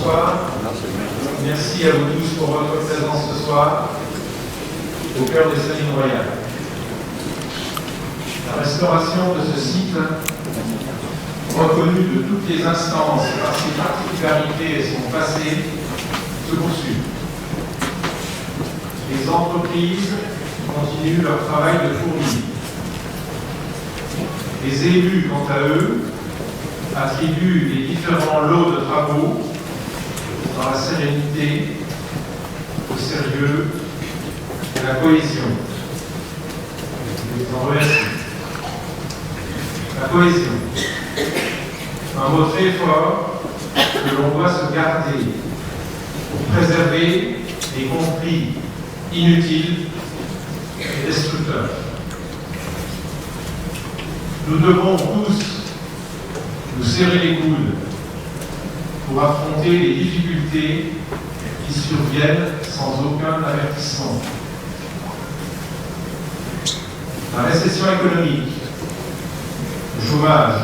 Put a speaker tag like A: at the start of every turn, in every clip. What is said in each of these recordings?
A: Bonsoir. Merci à vous tous pour votre présence ce soir au cœur des Salines Royales. La restauration de ce site, reconnu de toutes les instances par ses particularités et son passé, se poursuit. Les entreprises continuent leur travail de fourmi. Les élus, quant à eux, attribuent les différents lots de travaux dans la sérénité, le sérieux et la cohésion. Je les en remercie. La cohésion, un mot très fort que l'on doit se garder pour préserver les conflits inutiles et destructeurs. Nous devons tous nous serrer les coudes pour affronter les difficultés qui surviennent sans aucun avertissement. La récession économique, le chômage,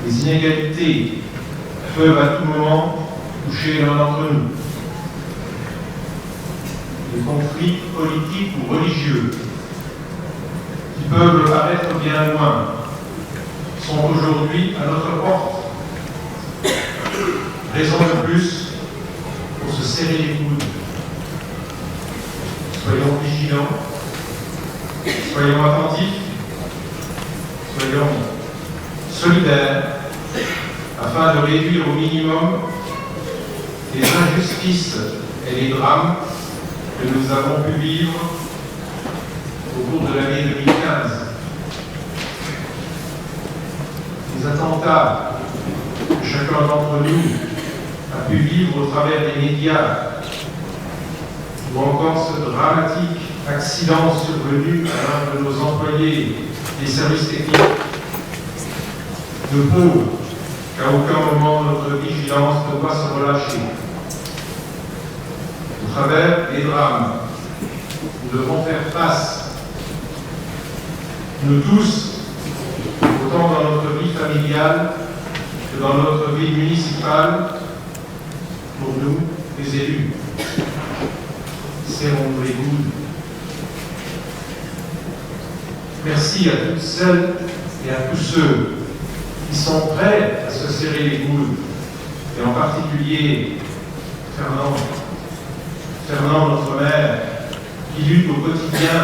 A: les inégalités peuvent à tout moment toucher l'un d'entre nous. Les conflits politiques ou religieux qui peuvent paraître bien loin sont aujourd'hui à notre porte. Raison de plus pour se serrer les coudes. Soyons vigilants, soyons attentifs, soyons solidaires afin de réduire au minimum les injustices et les drames que nous avons pu vivre au cours de l'année 2015. Les attentats que chacun d'entre nous a pu vivre au travers des médias, ou encore ce dramatique accident survenu à l'un de nos employés des services techniques, ne prouvent qu'à aucun moment notre vigilance ne doit se relâcher. Au travers des drames, nous devons faire face, nous tous, autant dans notre vie familiale que dans notre vie municipale, pour nous, les élus. Serrons-nous les coudes. Merci à toutes celles et à tous ceux qui sont prêts à se serrer les coudes, et en particulier Fernand, notre maire, qui lutte au quotidien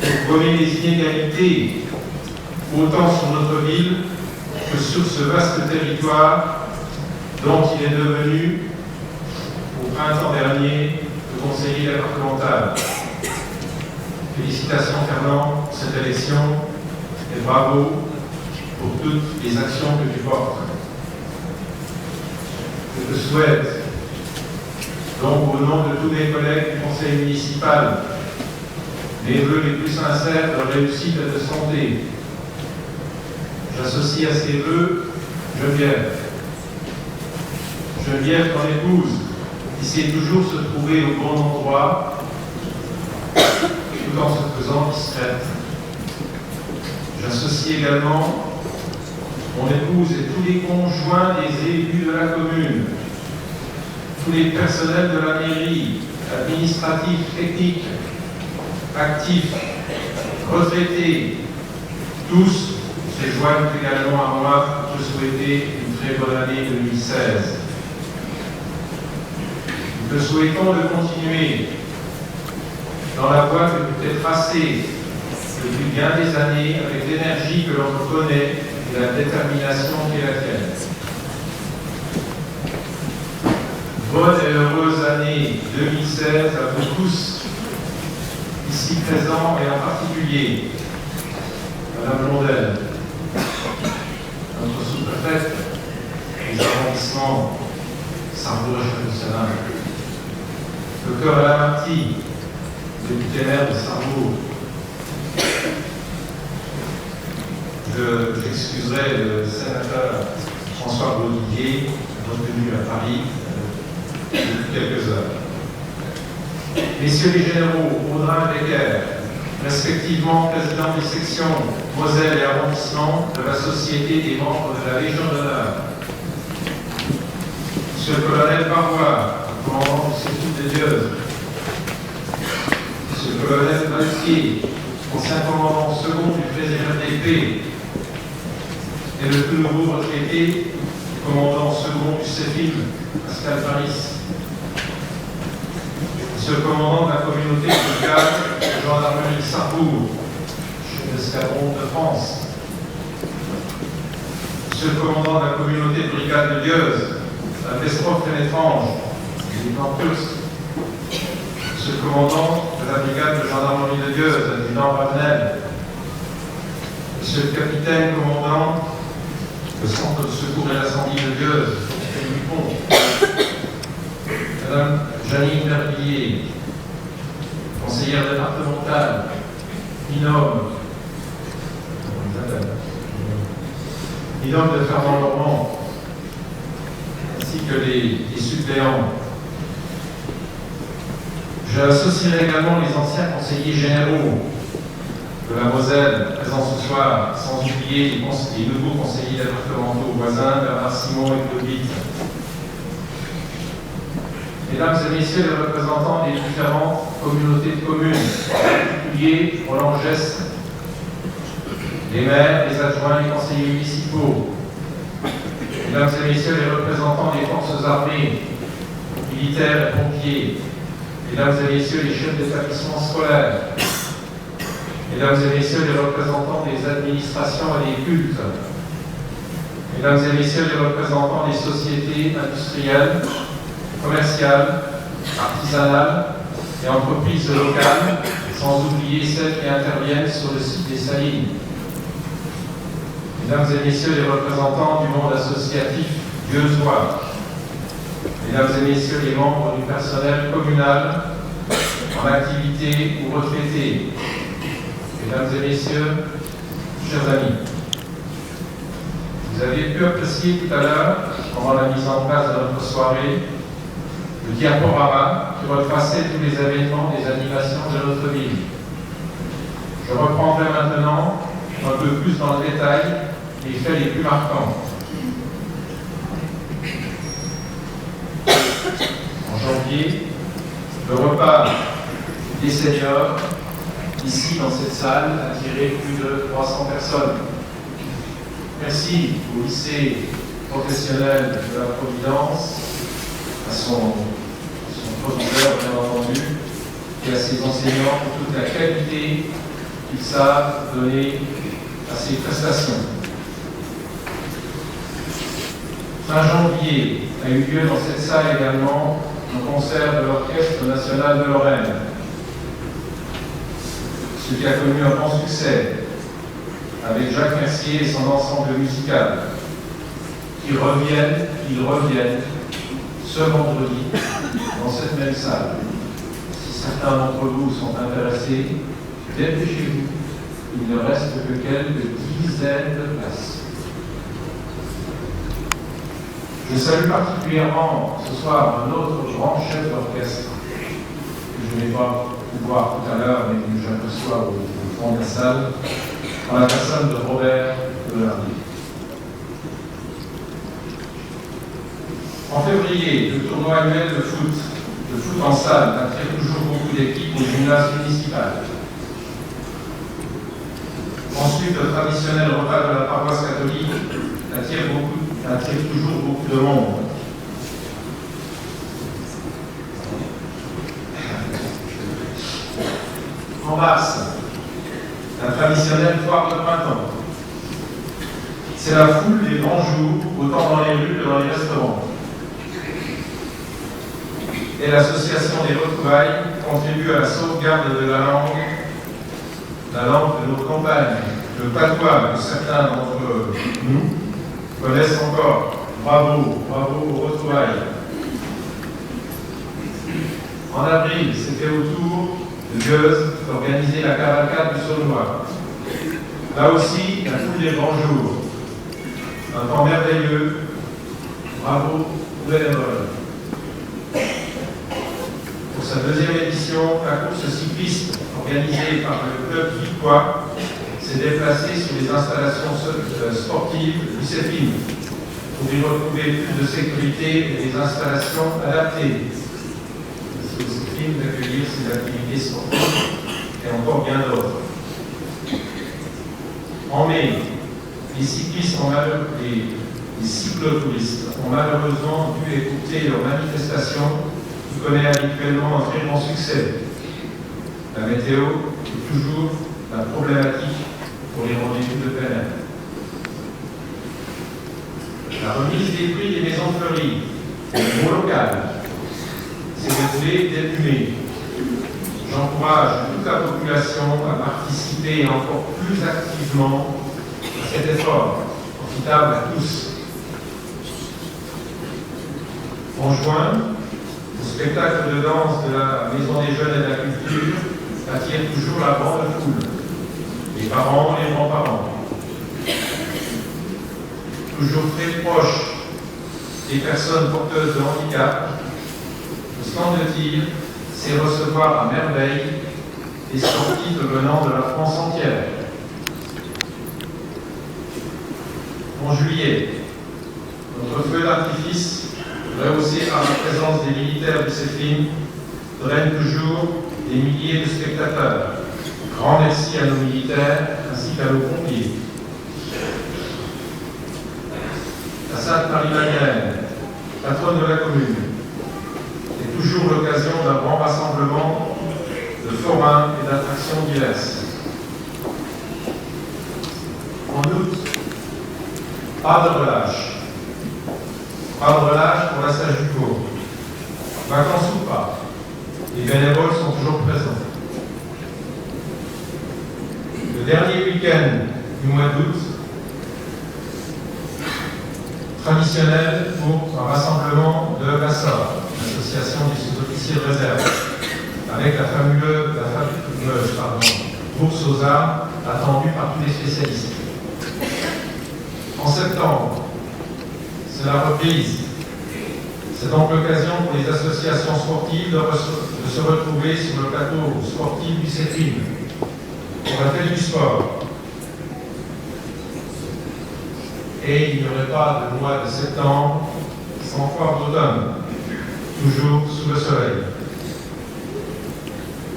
A: pour gommer les inégalités, autant sur notre ville que sur ce vaste territoire dont il est devenu, au printemps dernier, le conseiller départemental. Félicitations Fernand pour cette élection et bravo pour toutes les actions que tu portes. Je te souhaite, donc au nom de tous mes collègues du conseil municipal, mes vœux les plus sincères de réussite et de santé. J'associe à ces vœux Geneviève, ton épouse, qui sait toujours se trouver au bon endroit, tout en se faisant discrète. J'associe également mon épouse et tous les conjoints des élus de la commune, tous les personnels de la mairie, administratifs, techniques, actifs, retraités, tous se joignent également à moi pour te souhaiter une très bonne année 2016. Nous te souhaitons de continuer dans la voie que tu t'es tracée depuis bien des années avec l'énergie que l'on te connaît et la détermination qui est la tienne. Bonne et heureuse année 2016 à vous tous, ici présents et en particulier Madame Blondel, notre sous-préfète des arrondissements Sarrebourg-Château-Salins, Dr Alamarty, député maire de Sarrebourg. J'excuserai le sénateur François Baudier, retenu à Paris depuis quelques heures. Messieurs les généraux, Audrin et Becker, respectivement présidents des sections Moselle et arrondissement de la Société des membres de la Légion d'honneur, Monsieur le colonel Barois, commandant du Cécile de Dieuze. Monsieur le colonel Valtier, ancien commandant second du plaisir d'épée, et le tout nouveau retraité, commandant second du CEFIM, Pascal Paris. Monsieur le commandant de la communauté de brigade de gendarmerie Sarrebourg, chef d'escadron de France. Monsieur le commandant de la communauté de brigade de Dieuze, la Pestrophe Pénétrange, lieutenant Kursk. Monsieur le commandant de la brigade de gendarmerie de Dieuze, adjudant Ravenel. Monsieur le capitaine commandant le centre de secours et d'incendie de Dieuze, Dupont. Madame Janine Verbillier, conseillère départementale, binôme de Fernand Normand, ainsi que les suppléants. J'associerai également les anciens conseillers généraux de la Moselle, présents ce soir, sans oublier les nouveaux conseillers départementaux voisins, Bernard Simon et Claude Witt. Mesdames et messieurs les représentants des différentes communautés de communes, en particulier Roland Geste, les maires, les adjoints, les conseillers municipaux, mesdames et messieurs les représentants des forces armées, militaires et pompiers, mesdames et messieurs les chefs d'établissement scolaires, mesdames et messieurs les représentants des administrations et des cultes, mesdames et messieurs les représentants des sociétés industrielles, commerciales, artisanales et entreprises locales, sans oublier celles qui interviennent sur le site des Salines. Mesdames et messieurs les représentants du monde associatif dieuzois, mesdames et messieurs les membres du personnel communal en activité ou retraités, mesdames et messieurs, chers amis, vous avez pu apprécier tout à l'heure, pendant la mise en place de notre soirée, le diaporama qui retraçait tous les événements des animations de notre ville. Je reprendrai maintenant un peu plus dans le détail les faits les plus marquants. En janvier, le repas des seniors, ici dans cette salle, a attiré plus de 300 personnes. Merci au lycée professionnel de la Providence, à son professeur bien entendu, et à ses enseignants pour toute la qualité qu'ils savent donner à ces prestations. Fin janvier a eu lieu dans cette salle également un concert de l'Orchestre national de Lorraine, ce qui a connu un grand succès avec Jacques Mercier et son ensemble musical, qui reviennent ce vendredi dans cette même salle. Si certains d'entre vous sont intéressés, dépêchez-vous. Il ne reste que quelques dizaines de places. Je salue particulièrement ce soir un autre grand chef d'orchestre que je ne vais pas voir tout à l'heure, mais que j'aperçois au fond de la salle, en la personne de Robert Delardier. En février, le tournoi annuel de foot en salle, attire toujours beaucoup d'équipes au gymnase municipal. Ensuite, le traditionnel repas de la paroisse catholique attire toujours beaucoup de monde. En mars, la traditionnelle foire de printemps. C'est la foule des grands jours, autant dans les rues que dans les restaurants. Et l'association des retrouvailles contribue à la sauvegarde de la langue de nos campagnes, le patois que certains d'entre nous connaissent encore. Bravo, bravo aux retrouvailles. En avril, c'était au tour de Dieuze d'organiser la cavalcade du Saulnois. Là aussi, la foule des grands jours. Un temps merveilleux. Bravo aux bénévoles. Pour sa deuxième édition, la course cycliste organisée par le club Victoire s'est déplacée sur les installations sportives du CEFIM. pour y retrouver plus de sécurité et des installations adaptées. C'est aussi prime d'accueillir ces activités sportives et encore bien d'autres. En mai, les cyclistes les cyclotouristes ont malheureusement dû écouter leur manifestation qui connaît habituellement un très grand succès. La météo est toujours la problématique pour les rendez-vous de plein air. La remise des prix des maisons fleuries, au niveau local, s'est déroulée début mai. J'encourage toute la population à participer encore plus activement à cet effort, profitable à tous. En juin, le spectacle de danse de la Maison des Jeunes et de la Culture attire toujours la grande foule, les parents et les grands-parents. Toujours très proche des personnes porteuses de handicap, le stand de tir c'est recevoir à merveille des sportifs venant de la France entière. En juillet, notre feu d'artifice, rehaussé par la présence des militaires du CEFIM, draine toujours des milliers de spectateurs. Grand merci à nos militaires ainsi qu'à nos pompiers. La Sainte Marie-Madeleine, patronne de la commune, est toujours l'occasion d'un grand rassemblement de forains et d'attractions diverses. En août, pas de relâche. Pas de relâche pour la Sage du Cours. Vacances ou pas, les bénévoles sont toujours présents. Le dernier week-end du mois d'août, traditionnel pour un rassemblement de l'ASSOR, l'association des sous-officiers de réserve, avec la fameuse bourse aux armes attendue par tous les spécialistes. En septembre, c'est la reprise. C'est donc l'occasion pour les associations sportives de se retrouver sur le plateau sportif du CEFIM pour la fête du sport. Et il n'y aurait pas de mois de septembre sans foire d'automne, toujours sous le soleil.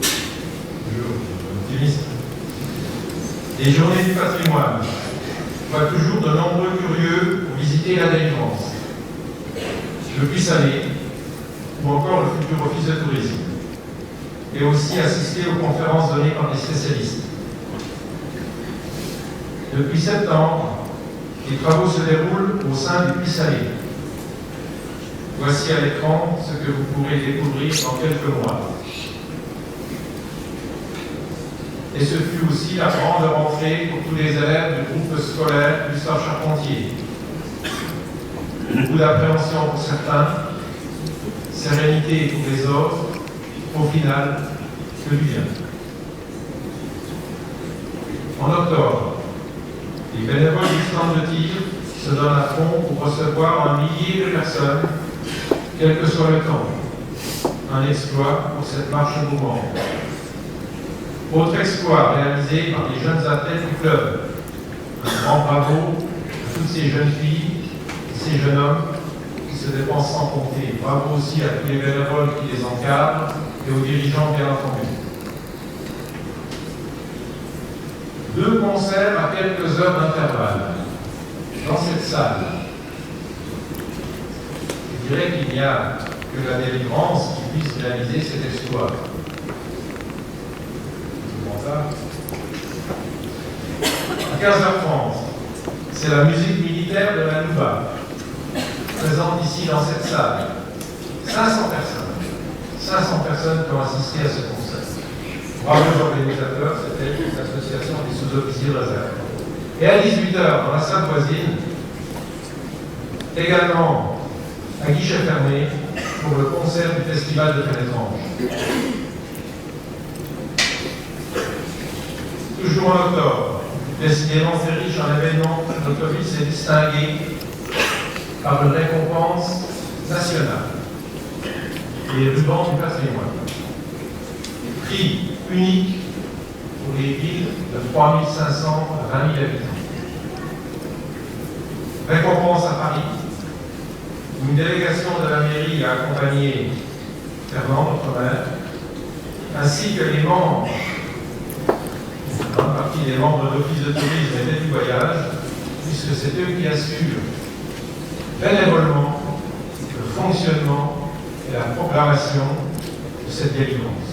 A: Toujours optimiste. Les journées du patrimoine voient toujours de nombreux curieux pour visiter la délivrance, le Puy-Salé ou encore le futur office de tourisme, et aussi assister aux conférences données par des spécialistes. Depuis septembre, les travaux se déroulent au sein du Puy-Salé. Voici à l'écran ce que vous pourrez découvrir dans quelques mois. Et ce fut aussi la grande rentrée pour tous les élèves du groupe scolaire Gustave Charpentier. Beaucoup d'appréhension pour certains, sérénité pour les autres, au final, que du bien. En octobre, les bénévoles du stand de tir se donnent à fond pour recevoir 1 millier de personnes, quel que soit le temps. Un exploit pour cette marche mouvante. Autre exploit réalisé par les jeunes athlètes du club. Un grand bravo à toutes ces jeunes filles et ces jeunes hommes qui se dépensent sans compter. Bravo aussi à tous les bénévoles qui les encadrent et aux dirigeants bien entendu. 2 concerts à quelques heures d'intervalle dans cette salle. Je dirais qu'il n'y a que la délivrance qui puisse réaliser cet exploit. À 15h30, c'est la musique militaire de la Nouba, présente ici dans cette salle. 500 personnes qui ont assisté à ce concert. Bravo aux organisateurs, c'était l'association des sous-officiers de réserve. Et à 18h, dans la salle voisine, également à guichet fermé, pour le concert du Festival de Fénétrange. Toujours en octobre, décidément très riche en événements, notre ville s'est distinguée par une récompense nationale. Les rubans du patrimoine. Prix unique pour les villes de 3500 à 20 000 habitants. Récompense à Paris où une délégation de la mairie a accompagné Fernand, notre maire, ainsi que les membres, une partie des membres de l'Office de tourisme et d'aide du voyage, puisque c'est eux qui assurent bénévolement le fonctionnement et la proclamation de cette délivrance.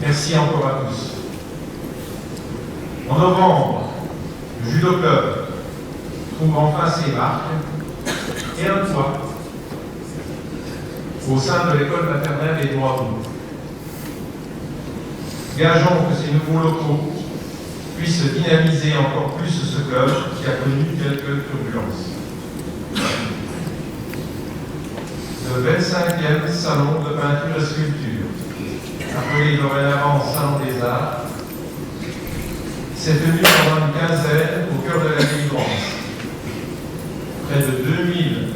A: Merci encore à tous. En novembre, le Judo Club trouve enfin ses marques et un toit au sein de l'école maternelle des Noireaux. Gageons que ces nouveaux locaux puissent dynamiser encore plus ce club qui a connu quelques turbulences. Le 25e salon de peinture et sculpture, appelé dorénavant Salon des Arts, s'est tenu pendant une quinzaine au cœur de la délivrance. Près de 2000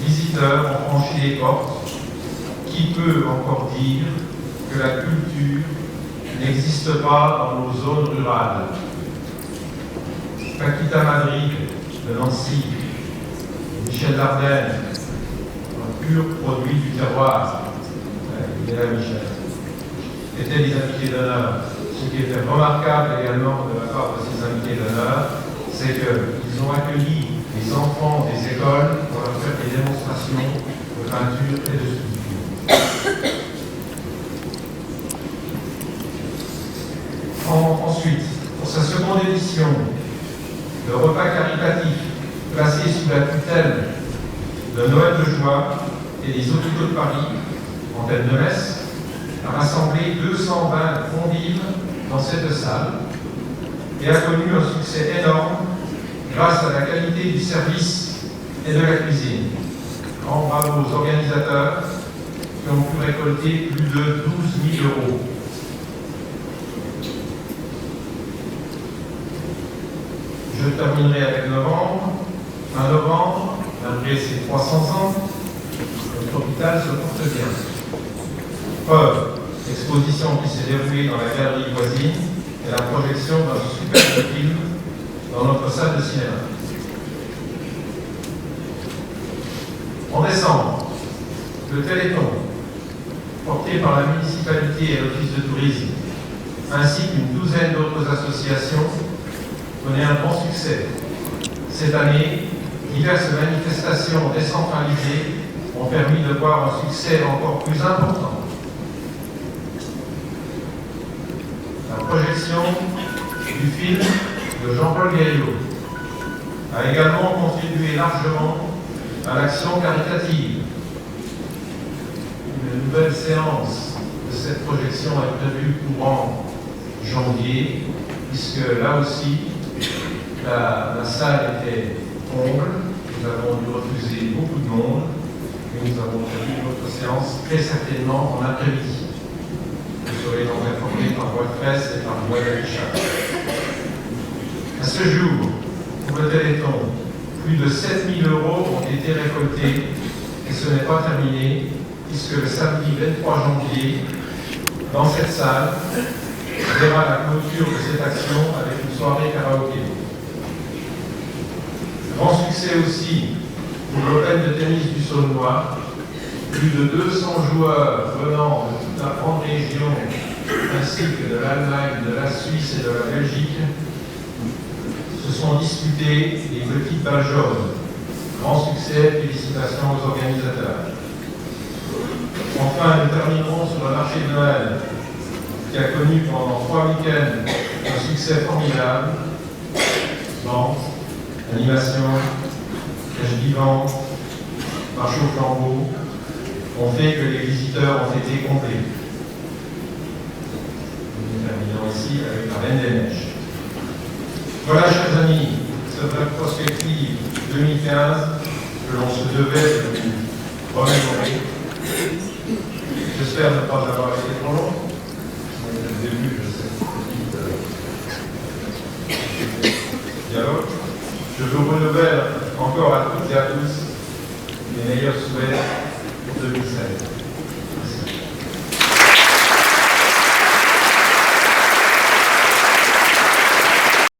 A: visiteurs ont franchi les portes. Qui peut encore dire que la culture n'existe pas dans nos zones rurales? Paquita Madrid de Nancy, Michel Dardenne, un pur produit du terroir, il est là Michel, étaient des invités d'honneur. Ce qui était remarquable également de la part de ces invités d'honneur, c'est qu'ils ont accueilli les enfants des écoles pour leur faire des démonstrations de peinture et de sculpture. Ensuite, pour sa seconde édition, le repas caritatif placé sous la tutelle de Noël de Joie et des hôpitaux de Paris, en tête de messe, a rassemblé 220 convives dans cette salle et a connu un succès énorme grâce à la qualité du service et de la cuisine. Grand bravo aux organisateurs qui ont pu récolter plus de 12 000 €. Je terminerai avec novembre. Fin novembre, malgré ses 300 ans, notre hôpital se porte bien. Preuve, l'exposition qui s'est déroulée dans la galerie voisine et la projection d'un superbe film dans notre salle de cinéma. En décembre, le Téléthon, porté par la municipalité et l'Office de tourisme, ainsi qu'une douzaine d'autres associations, connaît un grand succès. Cette année, diverses manifestations décentralisées ont permis de voir un succès encore plus important. La projection du film de Jean-Paul Guerriot a également contribué largement à l'action caritative. Une nouvelle séance de cette projection est prévue courant janvier, puisque là aussi, la salle était comble. Nous avons dû refuser beaucoup de monde et nous avons prévu notre séance très certainement en après-midi. Vous serez donc informés par voie de presse et par voie d'affichage. À ce jour, pour le Téléthon, plus de 7 000 € ont été récoltés et ce n'est pas terminé, puisque le samedi 23 janvier, dans cette salle, on verra la clôture de cette action avec une soirée karaoké. Grand succès aussi pour l'Open de tennis du Saulnois. Plus de 200 joueurs venant de toute la grande région, ainsi que de l'Allemagne, de la Suisse et de la Belgique, se sont disputés les petites balles jaunes. Grand succès, félicitations aux organisateurs. Enfin, nous terminerons sur le marché de Noël, qui a connu pendant 3 week-ends un succès formidable. Vente, animation, cache vivante, marché au flambeau, ont fait que les visiteurs ont été complets. Nous terminons ici avec la Reine des Neiges. Voilà, chers amis, cette rétrospective 2015 que l'on se devait de vous remémorer. J'espère ne pas avoir été trop long. Au début de cette petite dialogue. Je vous renouvelle encore à toutes et à tous les meilleurs souhaits